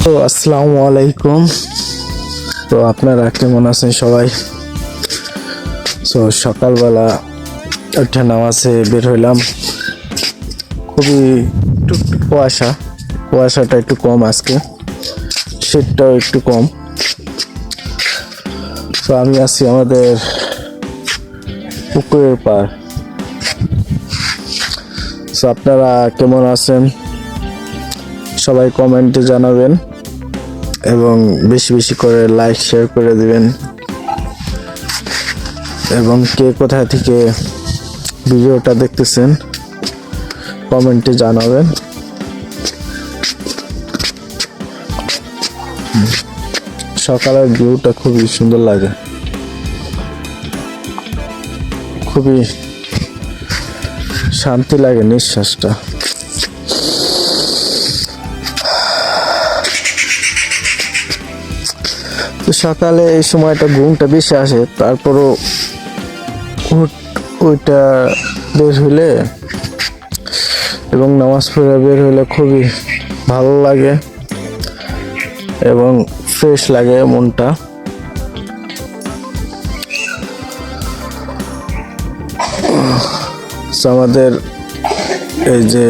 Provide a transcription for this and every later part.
তো আসসালামু আলাইকুম। তো আপনারা কেমন আছেন সবাই? তো সকালবেলা একটা নামাজে বের হইলাম। খুবই একটু কুয়াশাটা একটু কম আজকে, শীতটাও একটু কম। তো আমি আছি আমাদের পুকুরের পার। তো আপনারা কেমন আছেন সবাই কমেন্টে জানাবেন এবং বেশি বেশি করে লাইক শেয়ার করে দিবেন, এবং কে কোথা থেকে ভিডিওটা দেখতেছেন কমেন্টে জানাবেন। সকালের ভিউটা খুবই সুন্দর লাগে, খুবই শান্তি লাগে নিঃশ্বাসটা। তো সকালে এই সময়টা ঘুমটা বেশি আসে, তারপরও ওইটা বের হইলে এবং নামাজ পড়ে বের হইলে খুবই ভালো লাগে এবং ফ্রেশ লাগে মনটা। আমাদের এই যে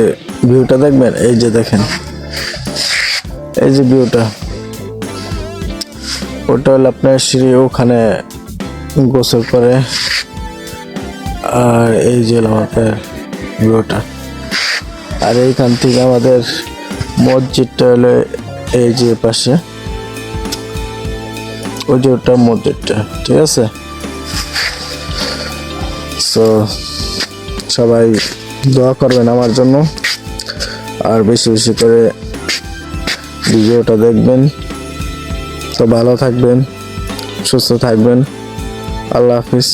ভিউটা দেখবেন, এই যে দেখেন, এই যে ভিউটা, ওটা হলো আপনার সিঁড়ি, ওখানে গোসল করে। আর এই যে আমাদের ভিউটা, আর এইখান থেকে আমাদের মসজিদটা হলো এই যে পাশে, ওই যে ওটা মসজিদটা, ঠিক আছে। তো সবাই দোয়া করবেন আমার জন্য, আর বেশি বেশি করে ভিডিওটা দেখবেন। তো ভালো থাকবেন, সুস্থ থাকবেন। আল্লাহ হাফিজ।